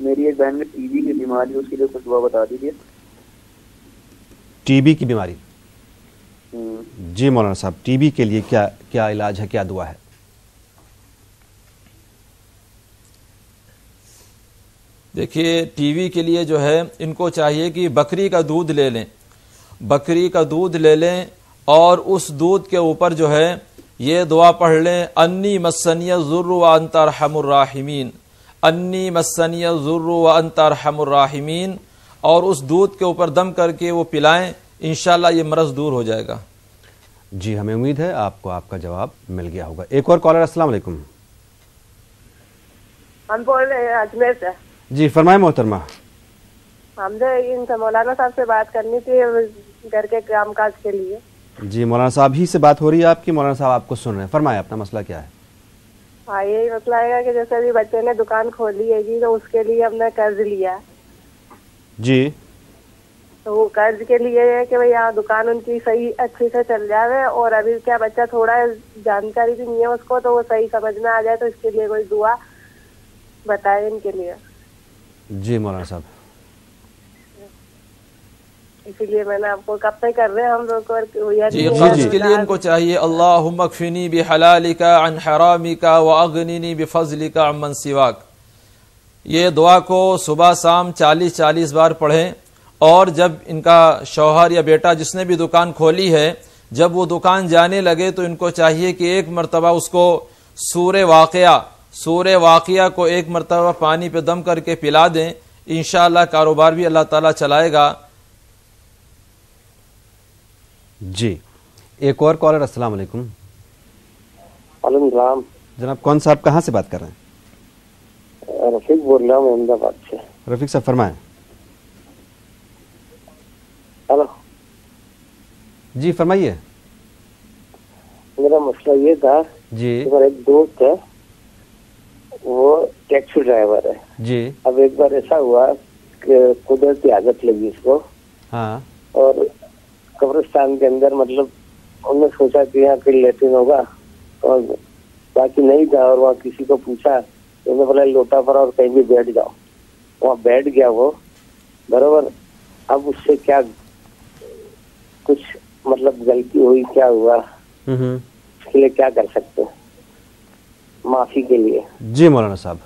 میری ایک بہن میں ٹی بی کی بیماری ہے, اس کے لیے کچھ دعا بتا دیجیے. ٹی بی کی بیماری؟ جی مولانا صاحب, ٹی بی کے لیے کیا علاج ہے, کیا دعا ہے؟ دیکھیے ٹی وی کے لیے جو ہے ان کو چاہیے کہ بکری کا دودھ لے لیں, بکری کا دودھ لے لیں اور اس دودھ کے اوپر جو ہے یہ دعا پڑھ لیں, انی مسنی الضر وانت ارحم الراحمین, انی مسنی الضر وانت ارحم الراحمین, اور اس دودھ کے اوپر دم کر کے وہ پلائیں, انشاءاللہ یہ مرض دور ہو جائے گا. جی ہمیں امید ہے آپ کو آپ کا جواب مل گیا ہوگا. ایک اور کالر. السلام علیکم. ہم بول رہے ہیں اجمیر سے. جی فرمائیں محترمہ. ہم نے ان سے مولانا صاحب سے بات کرنی تھی گھر کے کام کاج کے لیے. جی مولانا صاحب ہی سے بات ہو رہی ہے آپ کی, مولانا صاحب آپ کو سن رہے ہیں, فرمائیں اپنا مسئلہ کیا ہے. ہاں یہی مسئلہ ہے کہ جیسے ابھی بچے نے دکان کھولی ہے جی, تو اس کے لیے ہم نے قرض لیا. جی تو وہ قرض کے لیے ہے کہ بھئی یہاں دکان ان کی صحیح اچھے سے چل جائے, اور ابھی کیا بچہ تھوڑا جانکاری بھی نہیں ہے اس کو, تو وہ صحیح سمجھ میں آ جائے, تو اس کے لیے کوئی دعا بتائے ان کے لیے. جی مولانا صاحب, اسی لیے میں نے آپ کو کب تک کر رہے ہیں ہم لوگ. جی قرض کے لیے ان کو چاہیے اللہم اکفنی بحلالک عن حرامک واغننی بفضلک عمن سواک. یہ دعا کو صبح شام 40 بار پڑھیں, اور جب ان کا شوہر یا بیٹا جس نے بھی دکان کھولی ہے جب وہ دکان جانے لگے تو ان کو چاہیے کہ ایک مرتبہ اس کو سورہ واقعہ کو ایک مرتبہ پانی پہ دم کر کے پلا دیں, انشاءاللہ کاروبار بھی اللہ تعالیٰ چلائے گا. جی ایک اور کالر. السلام علیکم. وعلیکم السلام. جناب کون صاحب کہاں سے بات کر رہے ہیں؟ رفیق بول رہا ہوں احمد آباد سے. رفیق صاحب فرمائیں. ہلو. جی فرمائیے. میرا مسئلہ یہ تھا جی کہ میرا ایک دوست ہے, وہ ٹیکسی ڈرائیور ہے. جی اب ایک بار ایسا ہوا کہ قدرتی عادت لگی اس کو, ہاں, اور قبرستان کے اندر مطلب انہوں نے سوچا کہ یہاں پھر لیٹرین ہوگا, اور باقی نہیں تھا, اور وہاں کسی کو پوچھا تو انہوں نے بولا لوٹا پر اور کہیں بھی بیٹھ جاؤ. وہاں بیٹھ گیا وہ برابر. اب اس سے کیا کچھ مطلب غلطی ہوئی, کیا ہوا, اس کے لیے کیا کر سکتے ہیں معافی کے لیے؟ جی مولانا صاحب.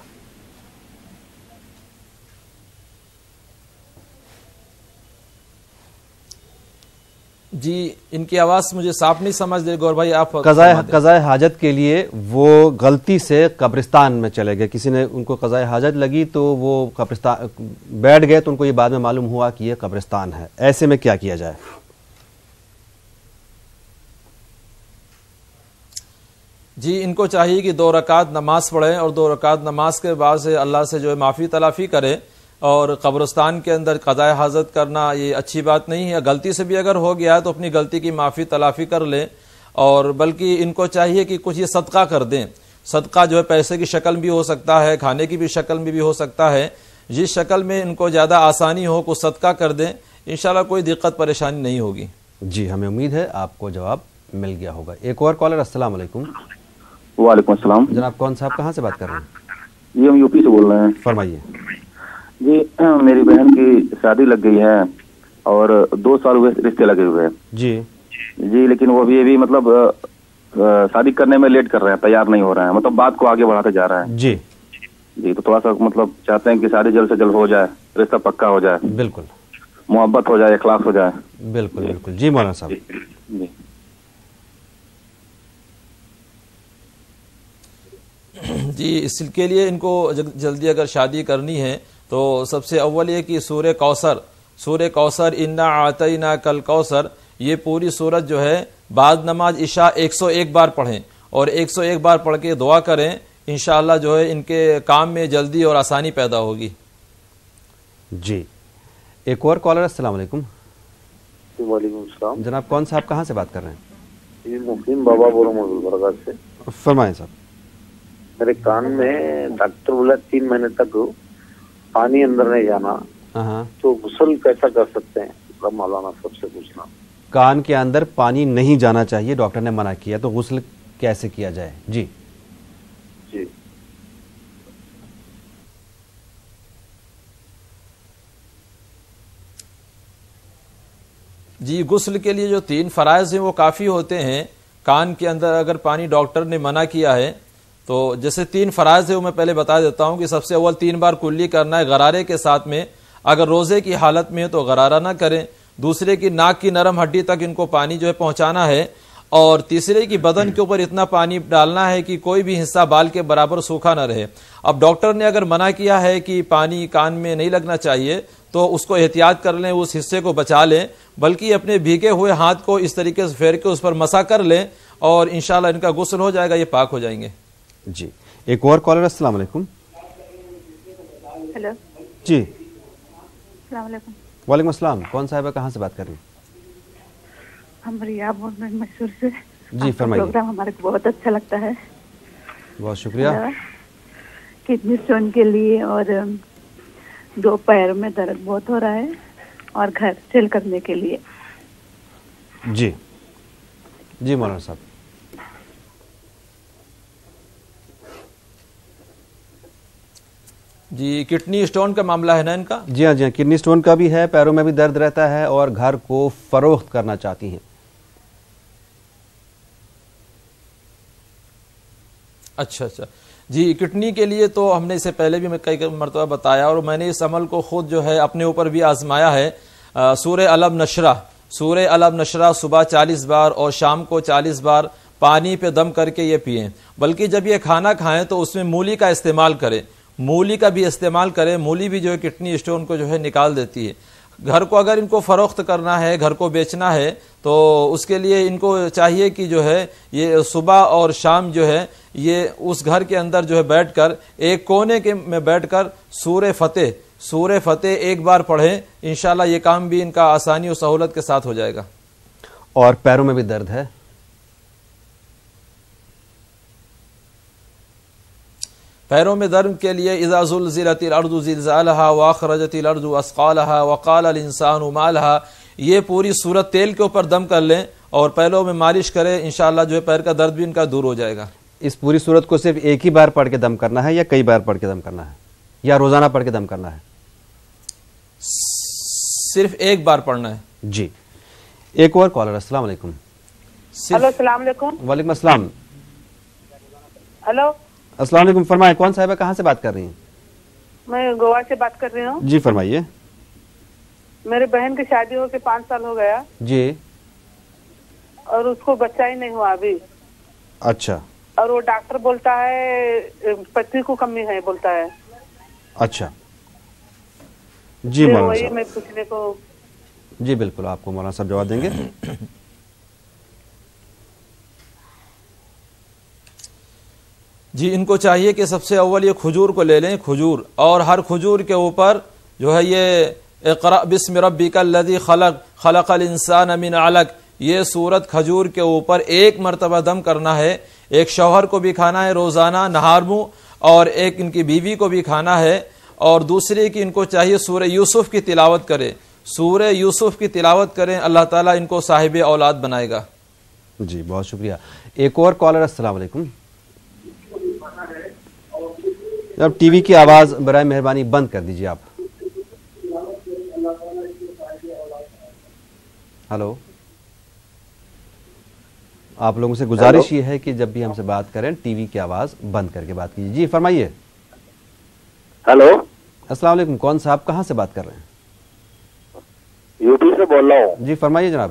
جی ان کی آواز مجھے صاف نہیں سمجھ دے گور بھائی, آپ قضائے حاجت کے لیے وہ غلطی سے قبرستان میں چلے گئے, کسی نے ان کو قضائے حاجت لگی تو وہ قبرستان بیٹھ گئے, تو ان کو یہ بعد میں معلوم ہوا کہ یہ قبرستان ہے. ایسے میں کیا کیا جائے؟ جی ان کو چاہیے کہ 2 رکعت نماز پڑھیں, اور 2 رکعت نماز کے بعد سے اللہ سے جو ہے معافی تلافی کریں. اور قبرستان کے اندر قضائے حاجت کرنا یہ اچھی بات نہیں ہے. غلطی سے بھی اگر ہو گیا تو اپنی غلطی کی معافی تلافی کر لیں, اور بلکہ ان کو چاہیے کہ کچھ یہ صدقہ کر دیں. صدقہ جو ہے پیسے کی شکل بھی ہو سکتا ہے, کھانے کی بھی شکل میں بھی ہو سکتا ہے. جس شکل میں ان کو زیادہ آسانی ہو کچھ صدقہ کر دیں, انشاءاللہ کوئی دقت پریشانی نہیں ہوگی. جی ہمیں امید ہے آپ کو جواب مل گیا ہوگا. ایک اور کالر. السلام علیکم. وعلیکم السلام. جناب کون صاحب کہاں سے بات کر رہے ہیں؟ جی ہم یو پی سے بول رہے ہیں. فرمائیے. جی میری بہن کی شادی لگ گئی ہے اور 2 سال ہوئے رشتے لگے ہوئے ہیں. جی جی لیکن وہ ابھی مطلب شادی کرنے میں لیٹ کر رہے ہیں, تیار نہیں ہو رہے ہیں, مطلب بات کو آگے بڑھاتے جا رہے ہیں. جی جی تو تھوڑا سا مطلب چاہتے ہیں کہ شادی جلد سے جلد ہو جائے, رشتہ پکا ہو جائے, بالکل محبت ہو جائے, اخلاص ہو جائے. بالکل بالکل. جی مولانا صاحب. جی جی اس کے لیے ان کو جلدی اگر شادی کرنی ہے تو سب سے اول یہ کہ سورہ کوثر انا اعطیناک الکوثر, یہ پوری سورت جو ہے بعد نماز عشاء 101 بار پڑھیں, اور 101 بار پڑھ کے دعا کریں, انشاءاللہ جو ہے ان کے کام میں جلدی اور آسانی پیدا ہوگی. جی ایک اور کالر. السلام علیکم. وعلیکم السلام. جناب کون صاحب کہاں سے بات کر رہے ہیں؟ جی محسن بابا بول رہا ہوں برکات سے. فرمائیں صاحب. میرے کان میں ڈاکٹر بولا 3 مہینے تک پانی اندر نہیں جانا, تو غسل کیسا کر سکتے ہیں؟ مولانا سب سے پوچھنا. کان کے اندر پانی نہیں جانا چاہیے, ڈاکٹر نے منع کیا, تو غسل کیسے کیا جائے؟ جی جی جی غسل کے لیے جو 3 فرائض ہیں وہ کافی ہوتے ہیں. کان کے اندر اگر پانی ڈاکٹر نے منع کیا ہے تو جیسے 3 فرائض ہے وہ میں پہلے بتا دیتا ہوں کہ سب سے اول 3 بار کلی کرنا ہے غرارے کے ساتھ میں. اگر روزے کی حالت میں تو غرارہ نہ کریں. دوسرے کی ناک کی نرم ہڈی تک ان کو پانی جو ہے پہنچانا ہے. اور تیسرے کی بدن کے اوپر اتنا پانی ڈالنا ہے کہ کوئی بھی حصہ بال کے برابر سوکھا نہ رہے. اب ڈاکٹر نے اگر منع کیا ہے کہ پانی کان میں نہیں لگنا چاہیے تو اس کو احتیاط کر لیں, اس حصے کو بچا لیں, بلکہ اپنے بھیگے ہوئے ہاتھ کو اس طریقے سے پھیر کے اس پر مسا کر لیں اور انشاءاللہ ان کا غسل ہو جائے گا, یہ پاک ہو جائیں گے. جی ایک اور کالر. السلام علیکم. ہیلو. جی السلام علیکم. وعلیکم السلام. کون صاحبہ کہاں سے بات کر رہی ہیں؟ ہم ریاض بول رہے ہیں مسور سے. جی فرمائیے. پروگرام ہمارے کو بہت اچھا لگتا ہے. بہت شکریہ. کڈنی اسٹون کے لیے اور 2 پیروں میں درد بہت ہو رہا ہے اور گھر سیل کرنے کے لیے. جی جی مولانا صاحب. جی کڈنی اسٹون کا معاملہ ہے نا ان کا؟ جی ہاں کڈنی اسٹون کا بھی ہے, پیروں میں بھی درد رہتا ہے اور گھر کو فروخت کرنا چاہتی ہیں. اچھا جی کڈنی کے لیے تو ہم نے اسے پہلے بھی کئی مرتبہ بتایا اور میں نے اس عمل کو خود جو ہے اپنے اوپر بھی آزمایا ہے. سورہ علم نشرہ صبح 40 بار اور شام کو 40 بار پانی پہ دم کر کے یہ پئیں. بلکہ جب یہ کھانا کھائیں تو اس میں مولی کا استعمال کریں, مولی کا بھی استعمال کریں. مولی بھی جو ہے کڈنی اسٹون کو جو ہے نکال دیتی ہے. گھر کو اگر ان کو فروخت کرنا ہے, گھر کو بیچنا ہے تو اس کے لیے ان کو چاہیے کہ جو ہے یہ صبح اور شام جو ہے یہ اس گھر کے اندر جو ہے بیٹھ کر ایک کونے کے میں بیٹھ کر سورہ فتح 1 بار پڑھیں. انشاءاللہ یہ کام بھی ان کا آسانی اور سہولت کے ساتھ ہو جائے گا. اور پیروں میں بھی درد ہے؟ پیروں میں درد کے لیے اذا زلزلت الارض زلزالها واخرجت الارض اثقالها وقال الانسان ما لها, یہ پوری سورت تیل کے اوپر دم کر لیں اور پیروں میں مالش کریں. انشاءاللہ جو ہے پیر کا درد بھی ان کا دور ہو جائے گا. اس پوری سورت کو صرف ایک ہی بار پڑھ کے دم کرنا ہے یا کئی بار پڑھ کے دم کرنا ہے یا روزانہ پڑھ کے دم کرنا ہے؟ صرف 1 بار پڑھنا ہے. جی ایک اور کالر. السلام علیکم. ہلو السلام علیکم. وعلیکم السلام. ہلو السلام علیکم. فرمائیں کون صاحبہ کہاں سے بات کر رہی ہیں؟ میں گوا سے بات کر رہی ہوں. جی فرمائیے. میرے بہن کی شادی ہو کے 5 سال ہو گیا. جی. اور اس کو بچہ ہی نہیں ہوا ابھی. اچھا. اور وہ ڈاکٹر بولتا ہے پتری کو کمی ہے بولتا ہے. اچھا جی مولانا صاحب. میں پوچھنے کو. جی بالکل آپ کو مولانا صاحب جواب دیں گے. جی ان کو چاہیے کہ سب سے اول یہ کھجور کو لے لیں, کھجور, اور ہر کھجور کے اوپر جو ہے یہ اقرأ بسم ربک الذی خلق الانسان من علق, یہ سورت کھجور کے اوپر 1 مرتبہ دم کرنا ہے. ایک شوہر کو بھی کھانا ہے روزانہ نہار منہ, اور ایک ان کی بیوی کو بھی کھانا ہے, اور دوسری کی ان کو چاہیے سورہ یوسف کی تلاوت کرے. سورہ یوسف کی تلاوت کریں, اللہ تعالیٰ ان کو صاحب اولاد بنائے گا. جی بہت شکریہ. ایک اور کالر. السلام علیکم. اب ٹی وی کی آواز برائے مہربانی بند کر دیجیے آپ. ہلو, آپ لوگوں سے گزارش یہ ہے کہ جب بھی ہم سے بات کریں ٹی وی کی آواز بند کر کے بات کیجیے. جی فرمائیے. ہلو السلام علیکم. کون صاحب کہاں سے بات کر رہے ہیں؟ یو پی سے بول رہا ہوں. جی فرمائیے جناب.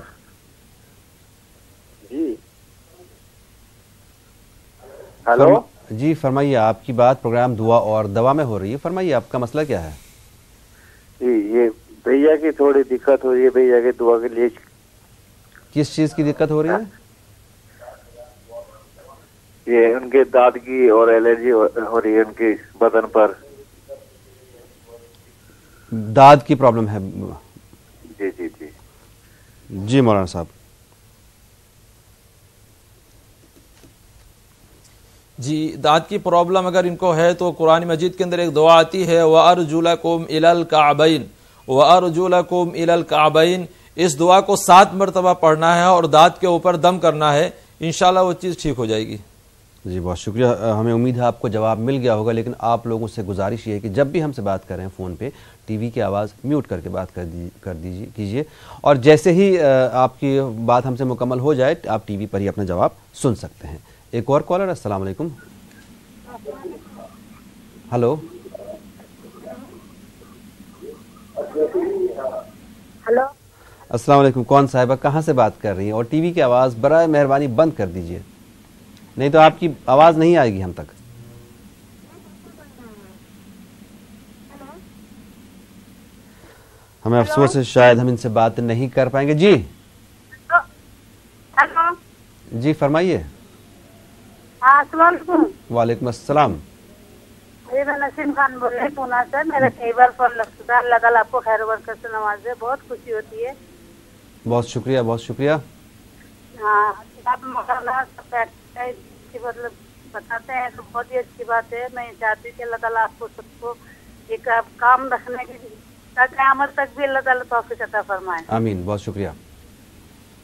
جی ہلو. جی فرمائیے. آپ کی بات پروگرام دعا اور دوا میں ہو رہی ہے. فرمائیے آپ کا مسئلہ کیا ہے؟ جی یہ بھیا کی تھوڑی دقت ہو رہی ہے, بھیا کے دعا کے لیے. کس چیز کی دقت ہو رہی ہے؟ یہ ان کے دانت کی اور الرجی ہو رہی ہے ان کے بدن پر. دانت کی پرابلم ہے؟ جی جی جی جی مولانا صاحب. جی دانت کی پرابلم اگر ان کو ہے تو قرآن مجید کے اندر ایک دعا آتی ہے وَأَرْجُلَكُمْ إِلَى الْكَعْبَيْنِ وَأَرْجُلَكُمْ إِلَى الْكَعْبَيْنِ. اس دعا کو 7 مرتبہ پڑھنا ہے اور دانت کے اوپر دم کرنا ہے. انشاءاللہ وہ چیز ٹھیک ہو جائے گی. جی بہت شکریہ. ہمیں امید ہے آپ کو جواب مل گیا ہوگا، لیکن آپ لوگوں سے گزارش یہ ہے کہ جب بھی ہم سے بات کریں فون پہ ٹی وی کی آواز میوٹ کر کے بات کر دیجیے کیجیے، اور جیسے ہی آپ کی بات ہم سے مکمل ہو جائے آپ ٹی وی پر ہی اپنا جواب سن سکتے ہیں. ایک اور کالر. السلام علیکم. ہلو. ہلو السلام علیکم. کون صاحبہ کہاں سے بات کر رہی ہیں؟ اور ٹی وی کی آواز برائے مہربانی بند کر دیجیے، نہیں تو آپ کی آواز نہیں آئے گی ہم تک. ہمیں افسوس ہے شاید ہم ان سے بات نہیں کر پائیں گے. جی ہلو جی فرمائیے. ہاں السلام علیکم. وعلیکم السلام. جی میں نسیم خان بول رہی ہوں پونا سے. میرا کئی بار فون لگتا ہے. اللہ تعالیٰ آپ کو خیر برکت سے نوازے. بہت خوشی ہوتی ہے. بہت شکریہ بہت شکریہ. ہاں آپ مولانا مطلب بتاتے ہیں تو بہت ہی اچھی بات ہے. میں چاہتی ہوں کہ اللہ تعالیٰ آپ کو سب کو ایک کام رکھنے کی تاکہ عمل تک بھی اللہ تعالیٰ توفیق عطا فرمائے. آمین. بہت شکریہ.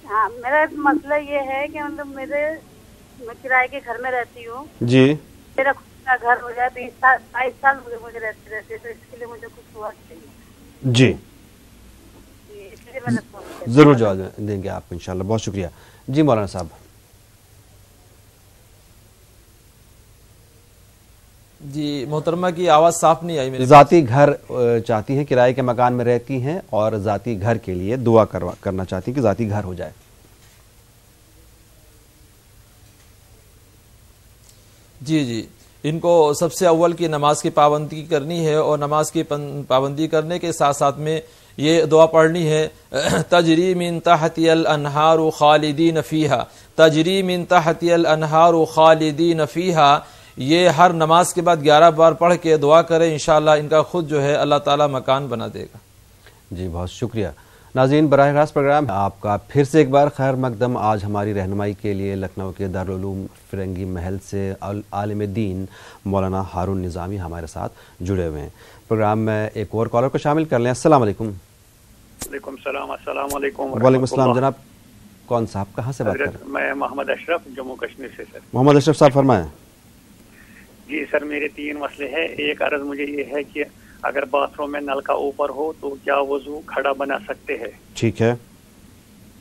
ہاں میرا مسئلہ یہ ہے کہ مطلب میں کرائے کے گھر میں رہتی ہوں. جی میرا خود کا گھر ہو جائے 22 سال مجھے رہتے تو اس کے لیے مجھے کچھ ہوا چاہیے. جی اس لیے میں نے فون کیا. ضرور جواب دیں گے آپ کو انشاءاللہ. بہت شکریہ. جی مولانا صاحب. جی محترمہ کی آواز صاف نہیں آئی میرے. ذاتی گھر چاہتی ہیں، کرائے کے مکان میں رہتی ہیں اور ذاتی گھر کے لیے دعا کرنا چاہتی ہیں کہ ذاتی گھر ہو جائے. جی ان کو سب سے اول کی نماز کی پابندی کرنی ہے، اور نماز کی پابندی کرنے کے ساتھ ساتھ میں یہ دعا پڑھنی ہے تجری من تحتی الانہار خالدین فیہا. تجری من تحتی الانہار خالدین فیہا، یہ ہر نماز کے بعد 11 بار پڑھ کے دعا کریں. انشاءاللہ ان کا خود جو ہے اللہ تعالیٰ مکان بنا دے گا. جی بہت شکریہ. ناظرین براہ راست پروگرام آپ کا پھر سے ایک بار خیر مقدم. آج ہماری رہنمائی کے لیے لکھنؤ کے دارالعلوم فرنگی محل سے عالم دین مولانا ہارون نظامی ہمارے ساتھ جڑے ہوئے ہیں. پروگرام میں ایک اور کالر کو شامل کر لیں. السلام علیکم. وعلیکم السلام. السلام علیکم. وعلیکم السلام. جناب کون صاحب کہاں سے بات کر رہے ہیں؟ میں محمد اشرف جموں کشمیر سے. سر محمد اشرف صاحب فرمائیں. جی سر میرے 3 مسئلے ہیں. ایک عرض مجھے یہ ہے کہ اگر باتھ روم میں نل کا اوپر ہو تو کیا وضو کھڑا بنا سکتے ہیں؟ ٹھیک ہے.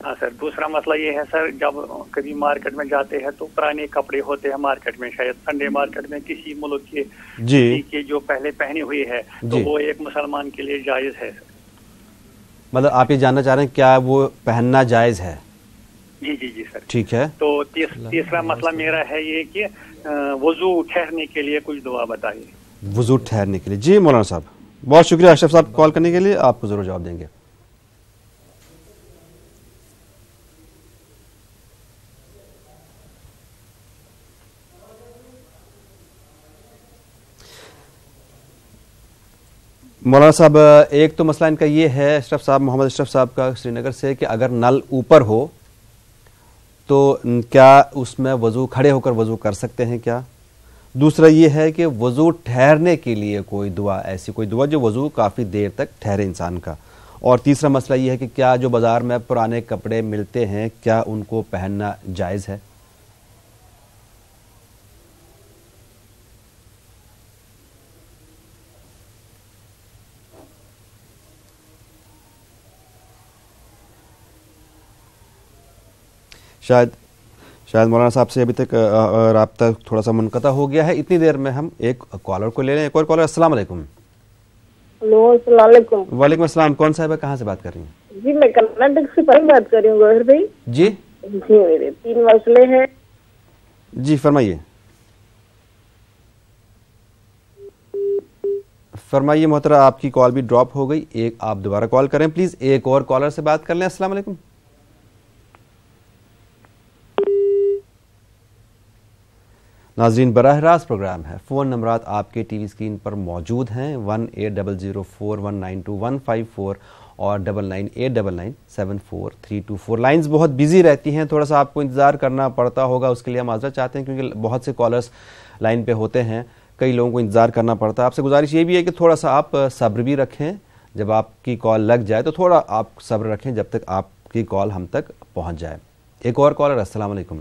ہاں سر. دوسرا مسئلہ یہ ہے سر، جب کبھی مارکیٹ میں جاتے ہیں تو پرانے کپڑے ہوتے ہیں مارکیٹ میں، شاید سنڈے مارکیٹ میں کسی ملک کے جی کے جو پہلے پہنے ہوئے ہے تو وہ ایک مسلمان کے لیے جائز ہے سر؟ مطلب آپ یہ جاننا چاہ رہے ہیں کیا وہ پہننا جائز ہے؟ جی سر. ٹھیک ہے. تو تیسرا مسئلہ میرا ہے یہ کہ وضو ٹھہرنے کے لیے کچھ دعا بتائیے. وضو ٹھہرنے کے لیے. جی مولانا صاحب بہت شکریہ اشرف صاحب کال کرنے کے لیے. آپ کو ضرور جواب دیں گے. مولانا صاحب ایک تو مسئلہ ان کا یہ ہے اشرف صاحب، محمد اشرف صاحب کا سری نگر سے، کہ اگر نل اوپر ہو تو کیا اس میں وضو کھڑے ہو کر وضو کر سکتے ہیں کیا؟ دوسرا یہ ہے کہ وضو ٹھہرنے کے لیے کوئی دعا، ایسی کوئی دعا جو وضو کافی دیر تک ٹھہرے انسان کا. اور تیسرا مسئلہ یہ ہے کہ کیا جو بازار میں پرانے کپڑے ملتے ہیں کیا ان کو پہننا جائز ہے؟ شاید مولانا صاحب سے ابھی تک رابطہ تھوڑا سا منقطع ہو گیا ہے. اتنی دیر میں ہم ایک کالر کو لے لیں. ایک اور کالر. السلام علیکم. ہلو السلام علیکم. وعلیکم السلام. کون صاحب ہے کہاں سے بات کر رہی ہیں؟ جی میں کرناٹک سے بات کر رہی ہوں گوہر بھائی. جی میرے 3 مسئلے ہیں. جی فرمائیے محترم. آپ کی کال بھی ڈراپ ہو گئی، آپ دوبارہ کال کریں پلیز. ایک اور کالر سے بات کر لیں. السلام علیکم. ناظرین براہ راست پروگرام ہے. فون نمبرات آپ کے ٹی وی اسکرین پر موجود ہیں 180041921554 اور 9989974324. لائنز بہت بیزی رہتی ہیں، تھوڑا سا آپ کو انتظار کرنا پڑتا ہوگا، اس کے لیے ہم معذرت چاہتے ہیں کیونکہ بہت سے کالرز لائن پہ ہوتے ہیں، کئی لوگوں کو انتظار کرنا پڑتا ہے. آپ سے گزارش یہ بھی ہے کہ تھوڑا سا آپ صبر بھی رکھیں. جب آپ کی کال لگ جائے تو تھوڑا آپ صبر رکھیں جب تک آپ کی کال ہم تک پہنچ جائے. ایک اور کالر. السلام علیکم.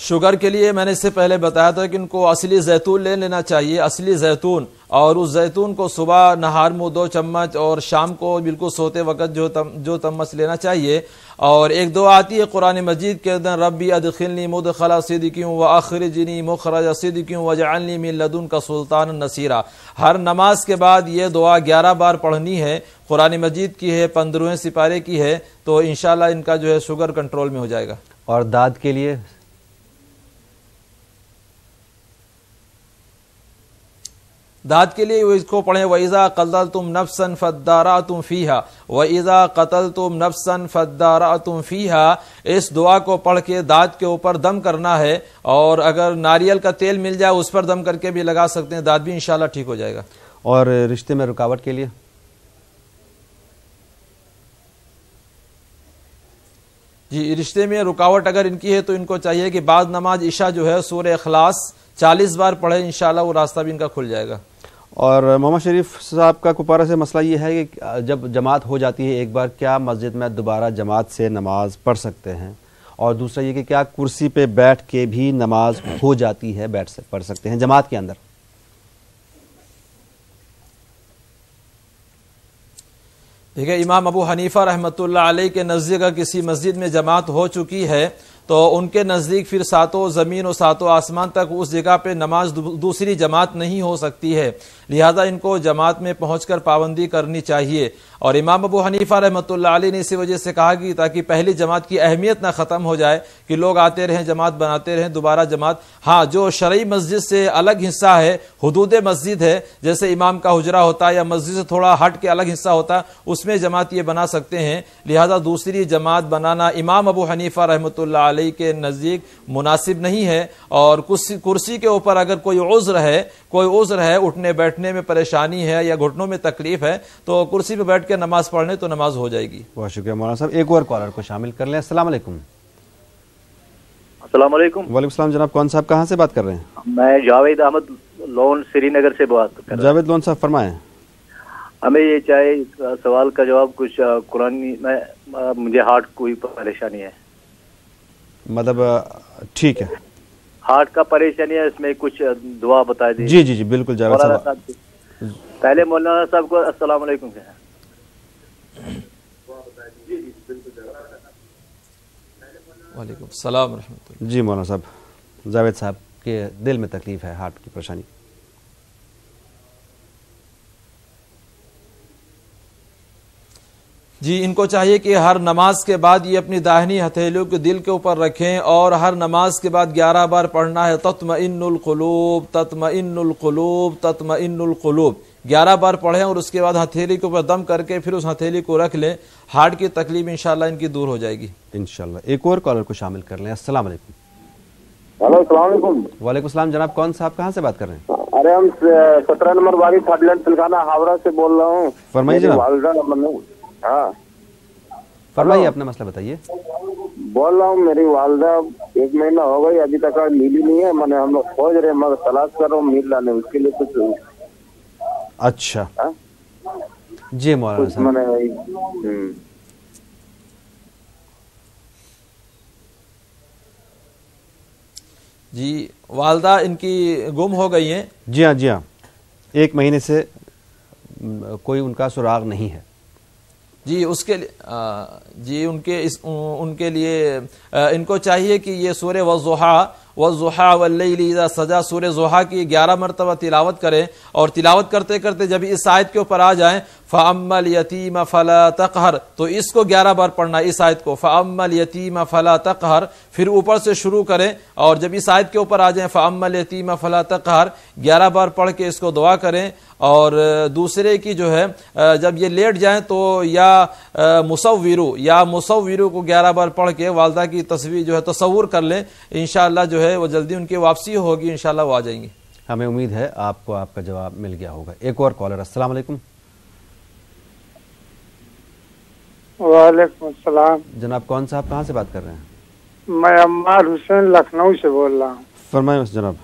شوگر کے لیے میں نے اس سے پہلے بتایا تھا کہ ان کو اصلی زیتون لے لینا چاہیے، اصلی زیتون، اور اس زیتون کو صبح نہار میں 2 چمچ اور شام کو بالکل سوتے وقت جو چمچ لینا چاہیے. اور ایک دعا آتی ہے قرآن مجید کے اندر، ربی ادخلنی مدخل صدق واخرجنی مخرج صدق واجعلنی من لدنک سلطانا نصیرا. ہر نماز کے بعد یہ دعا 11 بار پڑھنی ہے، قرآن مجید کی ہے، 15ویں سپارے کی ہے، تو انشاءاللہ ان کا جو ہے شوگر کنٹرول میں ہو جائے گا. اور داد کے لیے؟ داد کے لیے اس کو پڑھیں، وَإِذَا قَتَلْتُمْ نَفْسًا فَادَّارَأْتُمْ فِيهَا وَإِذَا قَتَلْتُمْ نَفْسًا فَادَّارَأْتُمْ فِيهَا. اس دعا کو پڑھ کے داد کے اوپر دم کرنا ہے، اور اگر ناریل کا تیل مل جائے اس پر دم کر کے بھی لگا سکتے ہیں، داد بھی انشاءاللہ ٹھیک ہو جائے گا. اور رشتے میں رکاوٹ کے لیے؟ جی رشتے میں رکاوٹ اگر ان کی ہے تو ان کو چاہیے کہ بعد نماز عشاء جو ہے سورہ اخلاص 40 بار پڑھے، انشاءاللہ وہ راستہ بھی ان کا کھل جائے گا. اور محمد شریف صاحب کا کپوارہ سے مسئلہ یہ ہے کہ جب جماعت ہو جاتی ہے ایک بار، کیا مسجد میں دوبارہ جماعت سے نماز پڑھ سکتے ہیں؟ اور دوسرا یہ کہ کیا کرسی پہ بیٹھ کے بھی نماز ہو جاتی ہے، بیٹھ پڑھ سکتے ہیں جماعت کے اندر؟ دیکھیں امام ابو حنیفہ رحمۃ اللہ علیہ کے نزدیک اگر کسی مسجد میں جماعت ہو چکی ہے تو ان کے نزدیک پھر ساتوں زمین و ساتوں آسمان تک اس جگہ پہ نماز دوسری جماعت نہیں ہو سکتی ہے، لہذا ان کو جماعت میں پہنچ کر پابندی کرنی چاہیے. اور امام ابو حنیفہ رحمۃ اللہ علیہ نے اسی وجہ سے کہا کہ تاکہ پہلی جماعت کی اہمیت نہ ختم ہو جائے کہ لوگ آتے رہیں جماعت بناتے رہیں دوبارہ جماعت. ہاں جو شرعی مسجد سے الگ حصہ ہے، حدود مسجد ہے، جیسے امام کا حجرہ ہوتا ہے یا مسجد سے تھوڑا ہٹ کے الگ حصہ ہوتا ہے، اس میں جماعت یہ بنا سکتے ہیں. لہذا دوسری جماعت بنانا امام ابو حنیفہ رحمۃ اللہ علیہ کے نزدیک مناسب نہیں ہے. اور کرسی کے اوپر اگر کوئی عذر ہے اٹھنے بیٹھنے میں پریشانی ہے یا گھٹنوں میں تکلیف ہے تو کرسی پہ بیٹھ کے نماز پڑھنے تو نماز ہو جائے گی. بہت شکریہ مولانا صاحب. ایک اور کالر کو شامل کر لیں. السلام علیکم. السلام علیکم. وعلیکم السلام. جناب کون صاحب کہاں سے بات کر رہے ہیں؟ میں جاوید احمد لون سری نگر سے بات کر رہا ہوں. جاوید لون صاحب فرمائیں. ہمیں یہ چاہے سوال کا جواب کچھ قرآن میں، مجھے ہارٹ کوئی پریشانی ہے، مطلب ٹھیک ہے، ہارٹ کا پریشانی ہے، اس میں کچھ دعا بتا دیجیے. جی جی جی بالکل جاوید صاحب. پہلے مولانا صاحب کو السلام علیکم. وعلیکم السلام ورحمۃ اللہ. جی مولانا صاحب، جاوید صاحب کے دل میں تکلیف ہے، ہارٹ کی پریشانی. جی ان کو چاہیے کہ ہر نماز کے بعد یہ اپنی داہنی ہتھیلیوں کو دل کے اوپر رکھیں اور ہر نماز کے بعد 11 بار پڑھنا ہے، تطمئن القلوب تطمئن القلوب تطمئن القلوب. 11 بار پڑھیں اور اس کے بعد ہتھیلی کے اوپر دم کر کے پھر اس ہتھیلی کو رکھ لیں. ہارٹ کی تکلیف انشاءاللہ ان کی دور ہو جائے گی انشاءاللہ. ایک اور کالر کو شامل کر لیں. السلام علیکم. ہلو السلام علیکم. وعلیکم السلام. جناب کون صاحب کہاں سے بات کر رہے ہیں؟ ارے ہم 17 نمبر والی تھرڈ لینڈ تلخانہ ہاورہ سے بول رہا ہوں. فرمائیے جناب. ہاں فرمائیے اپنا مسئلہ بتائیے. بول رہا ہوں میری والدہ 1 مہینہ ہو گئی ابھی تک میلی نہیں ہے. میں نے ہم لوگ کھوج رہے مگر تلاش کر رہا ہوں میل لانے، اس کے لیے کچھ. اچھا جی مولانا صاحب. جی والدہ ان کی گم ہو گئی ہیں. جی ہاں 1 مہینے سے کوئی ان کا سراغ نہیں ہے. جی اس کے جی ان کے لیے ان کو چاہیے کہ یہ سورہ والضحیٰ واللیل اذا سجا سورہ ضحیٰ کی 11 مرتبہ تلاوت کریں اور تلاوت کرتے کرتے جب اس آیت کے اوپر آ جائیں فَأَمَّا الْيَتِيمَ فَلَا تَقْهَرْ تو اس کو 11 بار پڑھنا اس آیت کو فَأَمَّا الْيَتِيمَ فَلَا تَقْهَرْ پھر اوپر سے شروع کریں اور جب اس آیت کے اوپر آ جائیں فَأَمَّا الْيَتِيمَ فَلَا تَقْهَرْ 11 بار پڑھ کے اس کو دعا کریں. اور دوسرے کی جو ہے جب یہ لیٹ جائیں تو یا مصورو کو 11 بار پڑھ کے والدہ کی تصویر جو ہے تصور کر لیں. انشاءاللہ جو ہے وہ جلدی ان کی واپسی ہوگی، انشاءاللہ وہ آ جائیں گی. ہمیں امید ہے آپ کو آپ کا جواب مل گیا ہوگا. ایک اور کالر. السلام علیکم. وعلیکم السلام. جناب کون صاحب کہاں سے بات کر رہے ہیں؟ میں عمار حسین لکھنؤ سے بول رہا ہوں. فرمائیں جناب.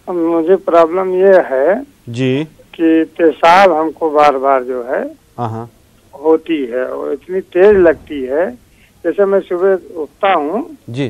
مجھے پرابلم یہ ہے جی کہ پیشاب ہم کو بار بار جو ہے ہوتی ہے اور اتنی تیز لگتی ہے. جیسے میں صبح اٹھتا ہوں جی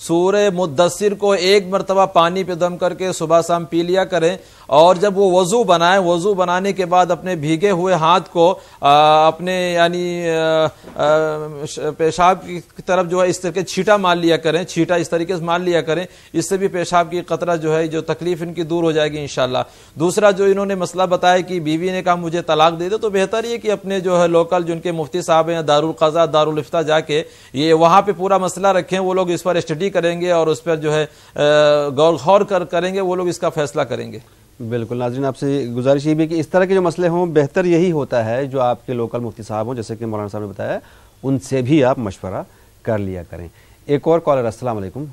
سورہ مدثر کو ایک مرتبہ پانی پہ دم کر کے صبح شام پی لیا کریں، اور جب وہ وضو بنائیں، وضو بنانے کے بعد اپنے بھیگے ہوئے ہاتھ کو اپنے یعنی پیشاب کی طرف جو ہے اس طرح چھیٹا مار لیا کریں، چھیٹا اس طریقے سے مار لیا کریں، اس سے بھی پیشاب کی قطرہ جو ہے جو تکلیف ان کی دور ہو جائے گی انشاءاللہ۔ دوسرا جو انہوں نے مسئلہ بتایا کہ بیوی نے کہا مجھے طلاق دے دے، تو بہتر یہ کہ اپنے جو ہے لوکل جن کے مفتی صاحب ہیں دارالقضاء دارالافتاء جا کے یہ وہاں پہ پورا مسئلہ رکھیں، وہ لوگ اس پر اسٹڈی کریں گے اور اس پر جو ہے غور کریں گے، وہ لوگ اس کا فیصلہ کریں گے۔ بالکل ناظرین، آپ سے گزارش یہ بھی کہ اس طرح کے جو مسئلے ہوں بہتر یہی ہوتا ہے جو آپ کے لوکل مفتی صاحب ہوں، جیسے کہ مولانا صاحب نے بتایا، ان سے بھی آپ مشورہ کر لیا کریں۔ ایک اور کالر، السلام علیکم۔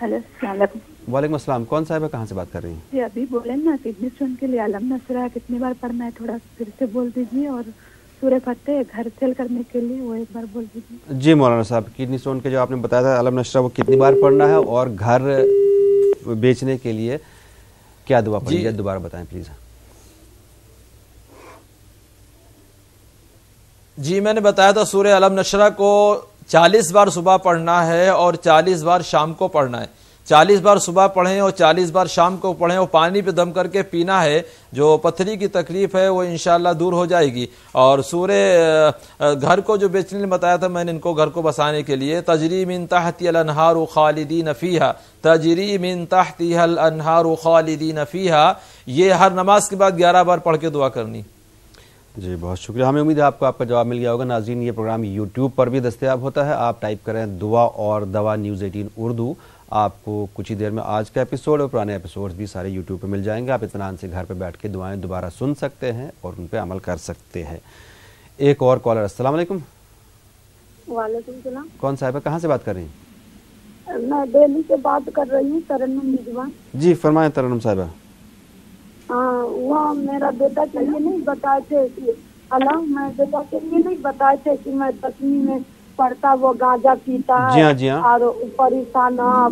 ہیلو، السلام علیکم۔ وعلیکم السلام، کون صاحب ہے، کہاں سے بات کر رہی ہیں؟ جی ابھی بولیں نا کڈنی اسٹون کے لیے علم نصرہ کتنی بار پڑھنا ہے، تھوڑا پھر سے بول دیجیے، اور سورہ فتح گھر سیل کرنے کے لیے وہ ایک بار بول دیجیے۔ جی مولانا صاحب، کڈنی اسٹون کے جو آپ نے بتایا تھا علم نشرہ وہ کتنی بار پڑھنا ہے، اور گھر بیچنے کے لیے کیا دعا پڑھی ہے، دوبارہ بتائیں پلیز۔ جی میں نے بتایا تھا سورہ علم نشرہ کو 40 بار صبح پڑھنا ہے اور 40 بار شام کو پڑھنا ہے۔ 40 بار صبح پڑھیں اور 40 بار شام کو پڑھیں، اور پانی پہ دم کر کے پینا ہے، جو پتھری کی تکلیف ہے وہ انشاءاللہ دور ہو جائے گی۔ اور سورہ گھر کو جو بیچنے نے بتایا تھا میں نے ان کو گھر کو بسانے کے لیے، تجری من تحتی الانہار خالدین فیہا، تجری من تحتی الانہار خالدین فیہا، یہ ہر نماز کے بعد 11 بار پڑھ کے دعا کرنی۔ جی بہت شکریہ، ہمیں امید ہے آپ کو آپ کا جواب مل گیا ہوگا۔ ناظرین یہ پروگرام یوٹیوب پر بھی دستیاب ہوتا ہے، آپ ٹائپ کریں دعا اور دوا نیوز 18 اردو، آپ کو کچھ ہی دیر میں آج کا ایپیسوڈ اور پرانے ایپیسوڈز بھی سارے یوٹیوب پہ مل جائیں گے۔ آپ اطمینان سے گھر پہ بیٹھ کے دعائیں دوبارہ سن سکتے ہیں اور ان پہ عمل کر سکتے ہیں۔ ایک اور کالر، السلام علیکم۔ وعلیکم السلام۔ کون صاحب ہے، کہاں سے بات کر رہی ہیں؟ میں دہلی سے بات کر رہی ہوں، ترنم میزبان۔ جی فرمائیں ترنم صاحبہ۔ وہ میرا بیٹا کے لیے نہیں بتائے تھے کہ میں بیٹا کے لیے نہیں بتائے تھے کہ میں 10ویں میں پڑھتا، وہ گانجا پیتا ہے جی ہاں اور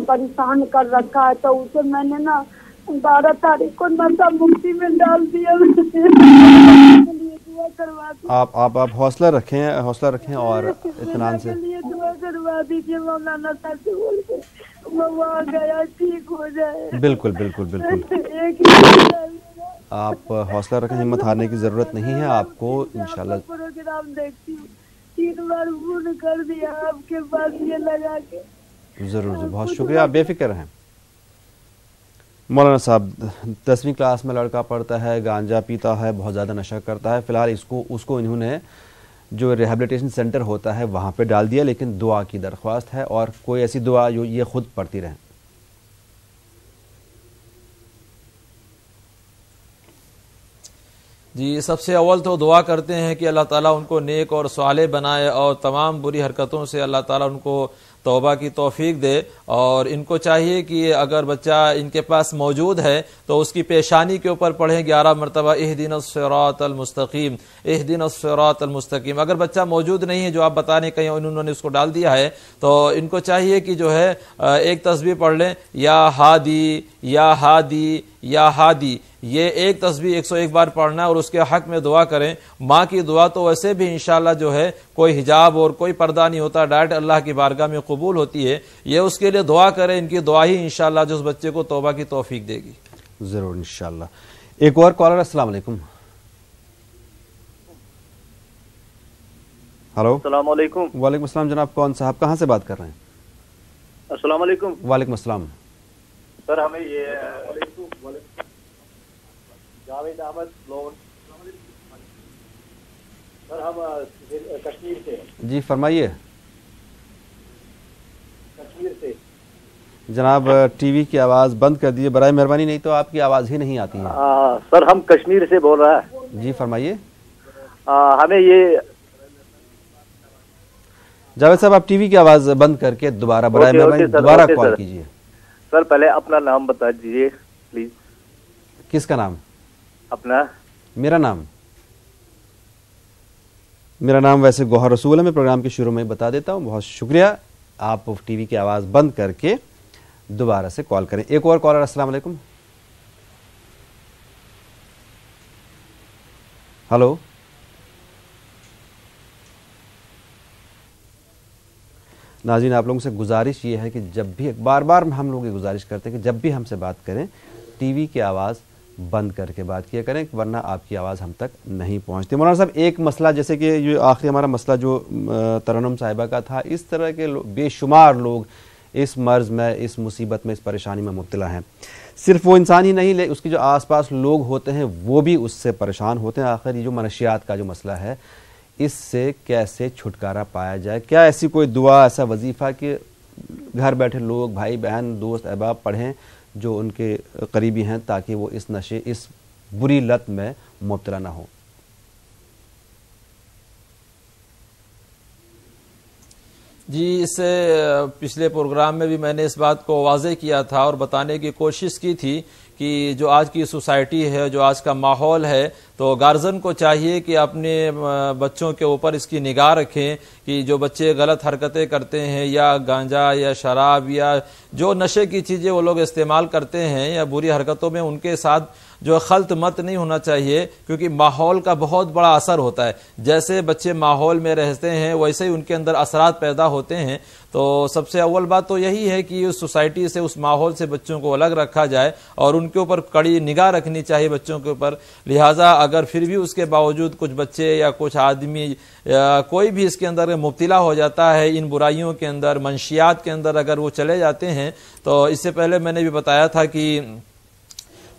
پریشان کر رکھا ہے، تو اسے میں نے نا 12 تاریخ کو نشہ مکتی میں ڈال دیا۔ آپ حوصلہ رکھیں اور اطمینان سے دعا کروا دیجیے مولانا صاحب سے بول کے وہ وہاں گیا ٹھیک ہو جائے۔ بالکل بالکل بالکل، آپ حوصلہ رکھیں، ہمت ہارنے کی ضرورت نہیں ہے آپ کو انشاءاللہ۔ پروگرام دیکھتی ہوں، 3 بار فون کر دیا آپ کے پاس یہ لگا کے۔ ضرور، بہت شکریہ، آپ بے فکر رہیں۔ مولانا صاحب 10ویں کلاس میں لڑکا پڑھتا ہے، گانجا پیتا ہے، بہت زیادہ نشہ کرتا ہے، فی الحال اس کو انہوں نے جو ریہیبلیٹیشن سینٹر ہوتا ہے وہاں پہ ڈال دیا، لیکن دعا کی درخواست ہے، اور کوئی ایسی دعا جو یہ خود پڑھتی رہیں۔ جی سب سے اول تو دعا کرتے ہیں کہ اللہ تعالیٰ ان کو نیک اور صالح بنائے، اور تمام بری حرکتوں سے اللہ تعالیٰ ان کو توبہ کی توفیق دے، اور ان کو چاہیے کہ اگر بچہ ان کے پاس موجود ہے تو اس کی پیشانی کے اوپر پڑھیں 11 مرتبہ اہدنا الصراط المستقیم، اہدنا الصراط المستقیم۔ اگر بچہ موجود نہیں ہے جو آپ بتانے کہیں انہوں نے اس کو ڈال دیا ہے، تو ان کو چاہیے کہ جو ہے ایک تسبیح پڑھ لیں، یا ہادی یا ہادی یا ہادی، یہ ایک تسبیح 101 بار پڑھنا ہے، اور اس کے حق میں دعا کریں۔ ماں کی دعا تو ویسے بھی انشاءاللہ جو ہے کوئی حجاب اور کوئی پردہ نہیں ہوتا، ڈائریکٹ اللہ کی بارگاہ میں قبول ہوتی ہے، یہ اس کے لیے دعا کریں، ان کی دعا ہی انشاءاللہ جو اس بچے کو توبہ کی توفیق دے گی۔ ضرور انشاءاللہ۔ ایک اور کالر، السلام علیکم۔ ہلو، السلام علیکم۔ وعلیکم السلام جناب، کون صاحب کہاں سے بات کر رہے ہیں؟ السلام علیکم۔ وعلیکم السلام سر، ہمیں یہ جاوید احمد لون سر، ہم کشمیر سے۔ جی فرمائیے کشمیر سے جناب، ٹی وی کی آواز بند کر دیجیے برائے مہربانی، نہیں تو آپ کی آواز ہی نہیں آتی ہے۔ سر ہم کشمیر سے بول رہا ہے۔ جی فرمائیے۔ ہمیں یہ جاوید صاحب آپ ٹی وی کی آواز بند کر کے دوبارہ برائے مہربانی دوبارہ کال کیجیے۔ سر پہلے اپنا نام بتا دیجیے پلیز۔ کس کا نام؟ اپنا۔ میرا نام ویسے گوہر رسول ہے، میں پروگرام کے شروع میں بتا دیتا ہوں۔ بہت شکریہ، آپ ٹی وی کی آواز بند کر کے دوبارہ سے کال کریں۔ ایک اور کالر، السلام علیکم۔ ہلو، ناظرین آپ لوگوں سے گزارش یہ ہے کہ جب بھی بار بار ہم لوگ یہ گزارش کرتے ہیں کہ جب بھی ہم سے بات کریں ٹی وی کی آواز بند کر کے بات کیا کریں ورنہ آپ کی آواز ہم تک نہیں پہنچتی. مولانا صاحب ایک مسئلہ جیسے کہ یہ آخری ہمارا مسئلہ جو ترنم صاحبہ کا تھا, اس طرح کے بے شمار لوگ اس مرض میں, اس مصیبت میں, اس پریشانی میں مبتلا ہیں. صرف وہ انسان ہی نہیں, اس کے جو آس پاس لوگ ہوتے ہیں وہ بھی اس سے پریشان ہوتے ہیں. آخر یہ جو منشیات کا جو مسئلہ ہے اس سے کیسے چھٹکارا پایا جائے؟ کیا ایسی کوئی دعا, ایسا وظیفہ کہ گھر بیٹھے لوگ, بھائی بہن, دوست احباب پڑھیں جو ان کے قریبی ہیں تاکہ وہ اس نشے, اس بری لت میں مبتلا نہ ہو؟ جی, اس سے پچھلے پروگرام میں بھی میں نے اس بات کو واضح کیا تھا اور بتانے کی کوشش کی تھی کہ جو آج کی سوسائٹی ہے, جو آج کا ماحول ہے, تو گارجن کو چاہیے کہ اپنے بچوں کے اوپر اس کی نگاہ رکھیں کہ جو بچے غلط حرکتیں کرتے ہیں یا گانجا یا شراب یا جو نشے کی چیزیں وہ لوگ استعمال کرتے ہیں یا بری حرکتوں میں, ان کے ساتھ جو خلط مت نہیں ہونا چاہیے, کیونکہ ماحول کا بہت بڑا اثر ہوتا ہے. جیسے بچے ماحول میں رہتے ہیں ویسے ہی ان کے اندر اثرات پیدا ہوتے ہیں. تو سب سے اول بات تو یہی ہے کہ اس سوسائٹی سے, اس ماحول سے بچوں کو الگ رکھا جائے اور ان کے اوپر کڑی نگاہ رکھنی چاہیے بچوں کے اوپر. لہٰذا اگر پھر بھی اس کے باوجود کچھ بچے یا کچھ آدمی یا کوئی بھی اس کے اندر مبتلا ہو جاتا ہے, ان برائیوں کے اندر, منشیات کے اندر اگر وہ چلے جاتے ہیں, تو اس سے پہلے میں نے بھی بتایا تھا کہ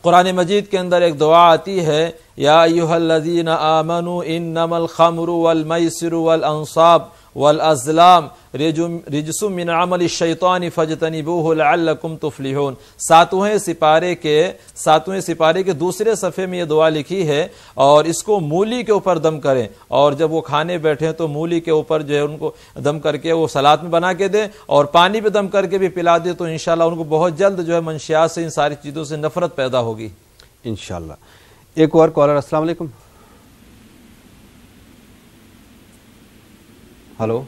قرآن مجید کے اندر ایک دعا آتی ہے, یا ایھا الذین آمنوا انما الخمر والمیسر والانصاب والازلام رجس من عمل الشیطان فاجتنبوہ لعلکم تفلحون. ساتویں سپارے کے دوسرے صفحے میں یہ دعا لکھی ہے اور اس کو مولی کے اوپر دم کریں, اور جب وہ کھانے بیٹھیں تو مولی کے اوپر جو ہے ان کو دم کر کے وہ سلاد میں بنا کے دیں اور پانی پہ دم کر کے بھی پلا دیں, تو انشاءاللہ ان کو بہت جلد جو ہے منشیات سے, ان ساری چیزوں سے نفرت پیدا ہوگی انشاءاللہ. ایک اور کالر. السلام علیکم. ہلو.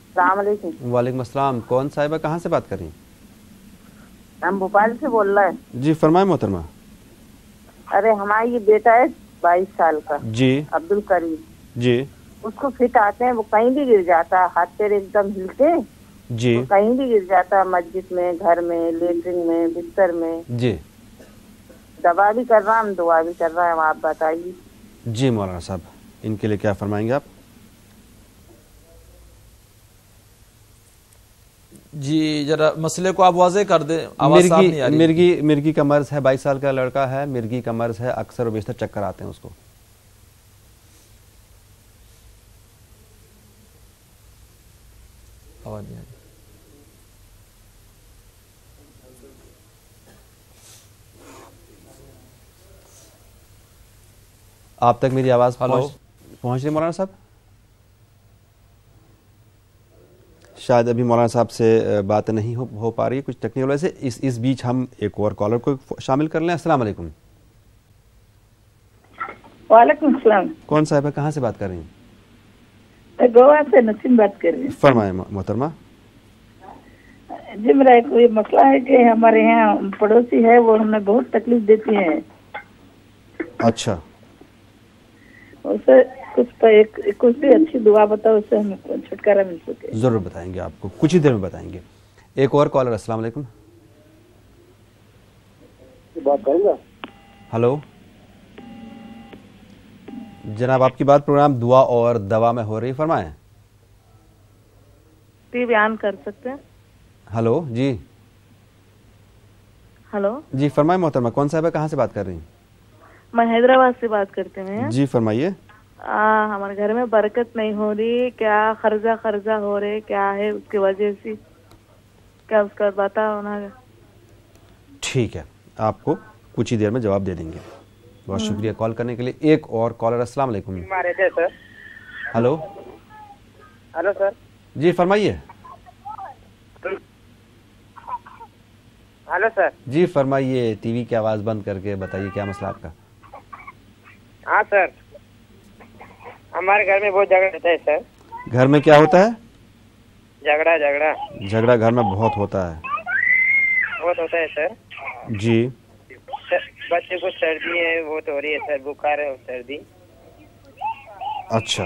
السلام علیکم. وعلیکم السلام. کون صاحبہ, کہاں سے بات کر رہی ہیں؟ ہم بھوپال سے بول رہے ہیں. جی فرمائیں محترمہ. ارے ہمارا یہ بیٹا ہے 22 سال کا, جی عبد الکریم. جی. اس کو فٹ آتے ہیں, وہ کہیں بھی گر جاتا ہے, ہاتھ پیر ایک دم ہلتے, جی کہیں بھی گر جاتا ہے, مسجد میں, گھر میں, لیٹرنگ میں, بستر میں. جی. دوا بھی کر رہا ہم, دعا بھی کر رہا ہے, آپ بتائیے. جی مولانا صاحب ان کے لیے کیا فرمائیں گے آپ؟ جی ذرا مسئلے کو آپ واضح کر دیں, آواز صاف نہیں آ رہی. مرگی کا مرض ہے, 22 سال کا لڑکا ہے, مرگی کا مرض ہے, اکثر و بیشتر چکر آتے ہیں اس کو. آواز نہیں آ رہی. آپ تک میری آواز پہنچ رہی مولانا صاحب؟ شاید ابھی مولانا صاحب سے بات نہیں ہو پا رہی ہے کچھ ٹیکنیکل وجہ سے. اس بیچ ہم ایک اور کالر کو شامل کر لیں. السلام علیکم. وعلیکم السلام. کون صاحبہ, کہاں سے بات کر رہی ہیں؟ گوا سے نسیم بات کر رہی ہیں. فرمائیں محترمہ. جی میرا ایک یہ مسئلہ ہے کہ ہمارے یہاں پڑوسی ہے, وہ ہمیں بہت تکلیف دیتی ہیں. اچھا. اسے کچھ بھی اچھی دعا بتاؤ, اس سے ہمیں چھٹکارا مل سکے. ضرور بتائیں گے آپ کو, کچھ ہی دیر میں بتائیں گے. ایک اور کالر. السلام علیکم. بات کریں گا. ہلو جناب, آپ کی بات پروگرام دعا اور دوا میں ہو رہی, فرمائیں. بیان کر سکتے ہیں. ہلو. جی. ہلو. جی فرمائیں محترمہ. کون صاحبہ, کہاں سے بات کر رہی ہیں؟ میں حیدرآباد سے بات کرتے ہیں. جی فرمائیے. ہمارے گھر میں برکت نہیں ہو رہی, کیا خرچہ ہو رہے, کیا ہے اس کی وجہ سے, کیا اس کا بتا ہونا ہے. ٹھیک ہے, آپ کو کچھ ہی دیر میں جواب دے دیں گے. بہت شکریہ کال کرنے کے لیے. ایک اور کالر. السلام علیکم. ہلو. Hello sir. جی فرمائیے. Hello sir. جی فرمائیے. ٹی وی کی آواز بند کر کے بتائیے کیا مسئلہ آپ کا. ہاں سر, ہمارے گھر میں بہت جھگڑا ہوتا ہے سر. گھر میں کیا ہوتا ہے؟ جھگڑا گھر میں بہت ہوتا ہے. بہت ہوتا ہے سر. جی. بچے کو سردی ہے, بہت ہو رہی ہے سر, بخار ہے اور سردی. اچھا.